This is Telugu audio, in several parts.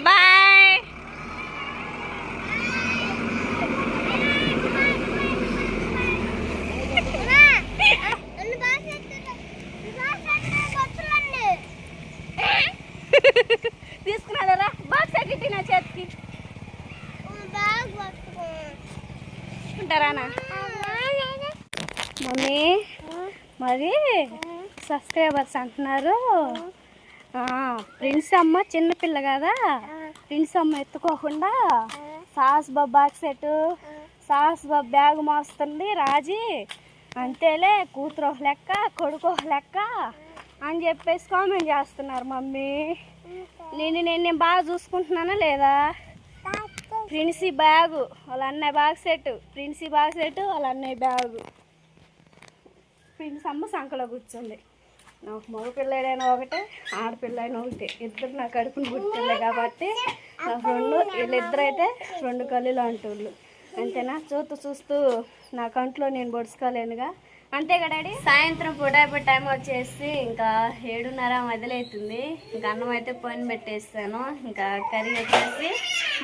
బాయ్. తీసుకున్నారా బాక్స్ ఎక్కి నా చేతికి ఉంటారానా మమ్మీ? మరి సబ్స్క్రైబర్స్ అంటున్నారు ప్రిన్స్ అమ్మ చిన్నపిల్ల కదా, ప్రిన్స్ అమ్మ ఎత్తుకోకుండా సాస్ బాబు బాక్స్ సెట్ సాస్ బాబు బ్యాగ్ మోస్తుంది రాజీ, అంతేలే కూతురు ఒక లెక్క కొడుకు ఒక లెక్క అని చెప్పేసి కామెంట్ చేస్తున్నారు. మమ్మీ నేను బాగా చూసుకుంటున్నానా లేదా? ప్రిన్సీ బ్యాగు వాళ్ళ అన్నయ్య bag set, Princy bag set వాళ్ళ అన్నయ్య బ్యాగు. ప్రిన్స్ అమ్మ సంకలో కూర్చుంది. నాకు మగ పిల్లడైనా ఒకటే ఆడపిల్లైనా ఒకటే, ఇద్దరు నా కడుపుని పుట్టిండే కాబట్టి నాకు వీళ్ళిద్దరైతే 2 కళ్ళు లాంటి వాళ్ళు. అంతేనా? చూస్తూ నా కంట్లో నేను పొడుచుకోలేనుగా, అంతే కదా డాడీ? సాయంత్రం పూట ఇప్పుడు టైం వచ్చేసి ఇంకా 7:30 మొదలవుతుంది. ఇంకా అన్నం అయితే పొయ్యి పెట్టేస్తాను. ఇంకా కర్రీ వచ్చేసి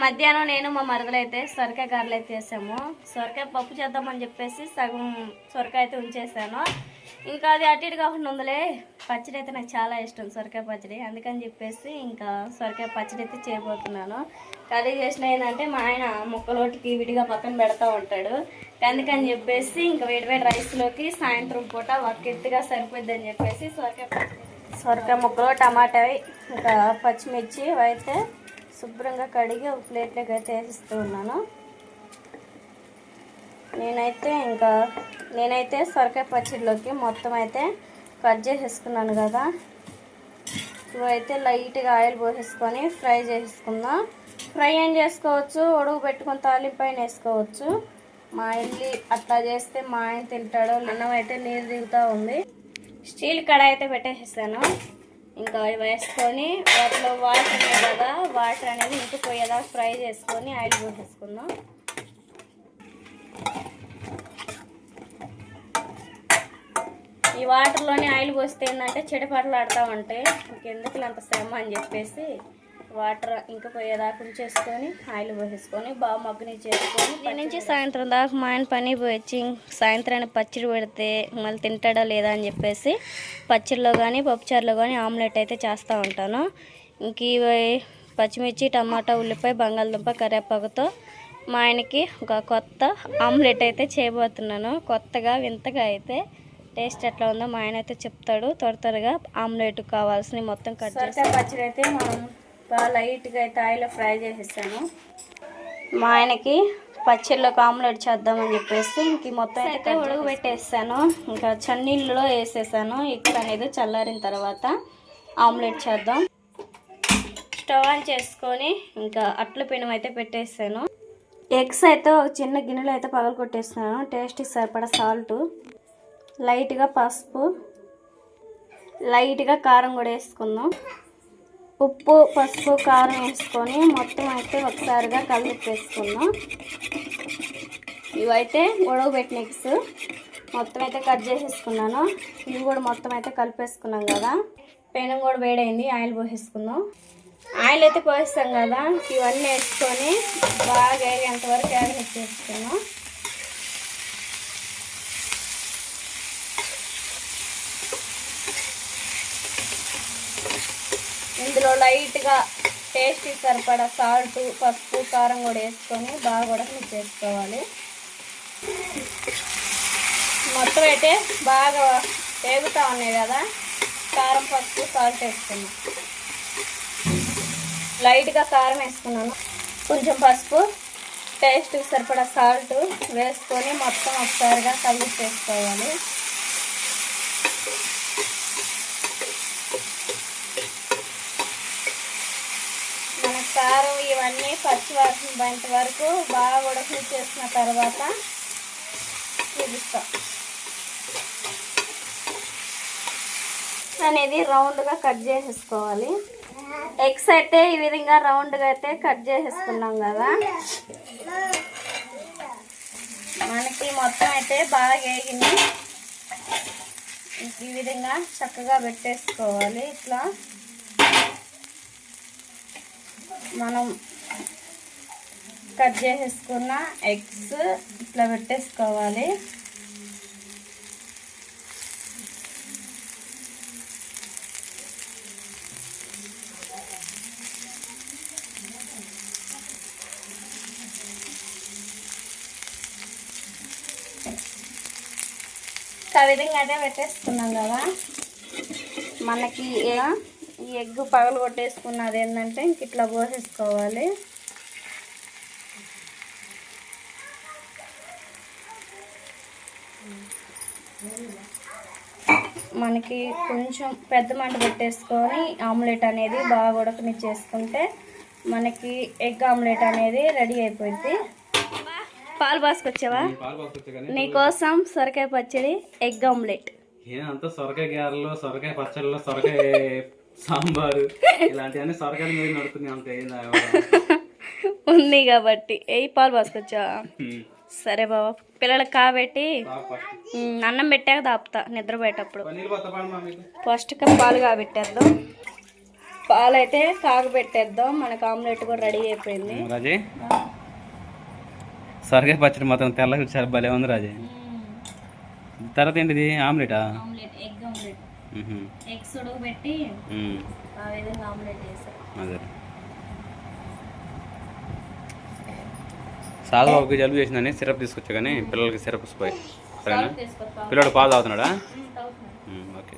మధ్యాహ్నం నేను మా మరదలైతే సొరకాయ కర్రలు అయితే వేసాము. సొరకాయ పప్పు చేద్దామని చెప్పేసి సగం సొరకాయ అయితే ఉంచేసాను. ఇంకా అది అటు ఇటు కాకుండా ఉందిలే, పచ్చడి అయితే నాకు చాలా ఇష్టం సొరకాయ పచ్చడి, అందుకని చెప్పేసి ఇంకా సొరకాయ పచ్చడి అయితే చేయబోతున్నాను. కర్రీ చేసిన ఏంటంటే మా ఆయన ముక్కలోటికి విడిగా పక్కన పెడతా ఉంటాడు, అందుకని చెప్పేసి ఇంకా వేడివేడి రైస్లోకి సాయంత్రం పూట ఒక ఎత్తుగా సరిపోద్దని చెప్పేసి సొరకాయ ముక్కలు టమాటా ఇంకా పచ్చిమిర్చి అయితే శుభ్రంగా కడిగి ఒక ప్లేట్లోకి అయితే వేసిస్తూ ఉన్నాను. నేనైతే సొరకాయ పచ్చడిలోకి మొత్తం అయితే కట్ చేసేసుకున్నాను కదా, ఇవైతే లైట్గా ఆయిల్ పోసేసుకొని ఫ్రై చేసేసుకుందాం. ఫ్రై ఏం చేసుకోవచ్చు, ఉడుగు పెట్టుకొని తాలింపైన వేసుకోవచ్చు. మా ఇల్లు అట్లా చేస్తే మా ఆయన తింటాడు. అన్నం అయితే నీరు దిగుతూ ఉంది. స్టీల్ కడాయి అయితే పెట్టేసేసాను. ఇంకా అవి వేసుకొని వాటిలో వాటర్ ఉన్నాయి కదా, వాటర్ అనేది ఇంకిపోయేదాకా ఫ్రై చేసుకొని ఆయిల్ పోసేసుకుందాం. ఈ వాటర్లోనే ఆయిల్ పోస్తే ఏంటంటే చెడిపట్లు ఆడుతూ ఉంటాయి, ఇంకెందుకు అంత శ్రమ అని చెప్పేసి వాటర్ ఇంకా పోయేదాకా ఉంచేసుకొని ఆయిల్ పోసేసుకొని బాగా మగ్గని చేసుకొని నుంచి సాయంత్రం దాకా మా ఆయన పని పోయి సాయంత్రానికి పచ్చడి పెడితే మళ్ళీ తింటాడా లేదా అని చెప్పేసి పచ్చడిలో కానీ పప్పుచారులో కానీ ఆమ్లెట్ అయితే చేస్తూ ఉంటాను. ఇంక పచ్చిమిర్చి టమాటా ఉల్లిపాయ బంగాళదుంప కరివేపాకుతో మా ఆయనకి ఒక కొత్త ఆమ్లెట్ అయితే చేయబోతున్నాను. కొత్తగా వింతగా అయితే టేస్ట్ ఎట్లా ఉందో మా ఆయన అయితే చెప్తాడు. త్వరగా ఆమ్లెట్ కావాల్సిన మొత్తం కట్ చేసి పచ్చడి అయితే బాగా లైట్గా అయితే ఆయిల్లో ఫ్రై చేసేసాను. మా ఆయనకి పచ్చడిలోకి ఆమ్లెట్ చేద్దామని చెప్పేసి ఇంక మొత్తం అయితే ఉడకబెట్టేసాను. ఇంకా చన్నీళ్ళలో వేసేసాను. ఇక్కడ అనేది చల్లారిన తర్వాత ఆమ్లెట్ చేద్దాం. స్టవ్ ఆన్ చేసుకొని ఇంకా అట్ల పెనం అయితే పెట్టేసాను. ఎగ్స్ అయితే ఒక చిన్న గిన్నెలో అయితే పగలు కొట్టేస్తున్నాను. టేస్ట్కి సరిపడా సాల్ట్, లైట్గా పసుపు, లైట్గా కారం కూడా వేసుకుందాం. ఉప్పు పసుపు కారం వేసుకొని మొత్తం అయితే ఒకసారిగా కలిపేసుకుందాం. ఇవైతే ఉడకబెట్టిన ఎగ్స్ మొత్తం అయితే కట్ చేసేసుకున్నాను. ఇవి కూడా మొత్తం అయితే కలిపేసుకున్నాం కదా. పెనం కూడా వేడైంది, ఆయిల్ పోసేసుకుందాం. ఆయిల్ అయితే పోసేస్తాం కదా, ఇవన్నీ వేసుకొని బాగా వేగేంతవరకు వేగనిచ్చేసుకున్నాం. ఇందులో లైట్గా టేస్ట్కి సరిపడా సాల్ట్ పసుపు కారం కూడా వేసుకొని బాగా కూడా మిక్స్ చేసుకోవాలి. మొత్తం అయితే బాగా వేగుతూ ఉన్నాయి కదా, కారం పసుపు సాల్ట్ వేసుకున్నాం. లైట్గా కారం వేసుకున్నాను, కొంచెం పసుపు, టేస్ట్కి సరిపడా సాల్ట్ వేసుకొని మొత్తం ఒకసారిగా కలిపి చేసుకోవాలి. మన కారం ఇవన్నీ పచ్చివాసన పోయేంత వరకు బాగా ఉడకని చేసిన తర్వాత చూపిస్తాం. అనేది రౌండ్గా కట్ చేసేసుకోవాలి. ఎగ్స్ అయితే ఈ విధంగా రౌండ్గా అయితే కట్ చేసేసుకున్నాం కదా, మనకి మొత్తం అయితే బాగా వేగింది. ఈ విధంగా చక్కగా పెట్టేసుకోవాలి. ఇట్లా మనం కట్ చేసేసుకున్న ఎగ్స్ ఇట్లా పెట్టేసుకోవాలి. ఆ విధంగా అయితే పెట్టేసుకున్నాం కదా. మనకి ఈ ఎగ్ పగలు కొట్టేసుకున్నది ఏంటంటే ఇంక ఇట్లా పోసేసుకోవాలి. మనకి కొంచెం పెద్ద మంట పెట్టేసుకొని ఆమ్లెట్ అనేది బాగా ఉడకనిచ్చేసుకుంటే మనకి ఎగ్ ఆమ్లెట్ అనేది రెడీ అయిపోయింది. పాలు బాసుకొచ్చావా? నీకోసం సొరకాయ పచ్చడి, ఎగ్ ఆమ్లెట్. అంతా సొరకాయ గారెలు, సొరకాయ పచ్చళ్ళు, సొరకాయ సాంబారు ఇలాంటివన్నీ సొరకాయల మీద నడుతున్నాయి. అంతే ఉంది కాబట్టి పాలు బాసుకొచ్చావా? సరే బాబా, పిల్లలకి కాబట్టి అన్నం పెట్టాక దాపుతా నిద్రపోయేటప్పుడు. ఫస్ట్ పాలు కాబెట్టేద్దాం. పాలు అయితే కాగబెట్టేద్దాం. మనకు ఆమ్లెట్ కూడా రెడీ అయిపోయింది. రాజే సొరకాయ పచ్చడి మొత్తం తెల్లగా చాలా భలే ఉంది రాజే. తర్వాత ఏంటిది? ఆమ్లెటా? Egg omelette. ఎగ్స్ ఉడకబెట్టి ఆ విధంగా ఆమ్లెట్ చేసాం. అదే సాధుబాబుకి జలుబు చేసిందని సిరప్ తీసుకొచ్చా, కానీ పిల్లలకి సిరప్ పోయి సరేనా? పిల్లడు పాలు తాగుతున్నాడా? ఓకే.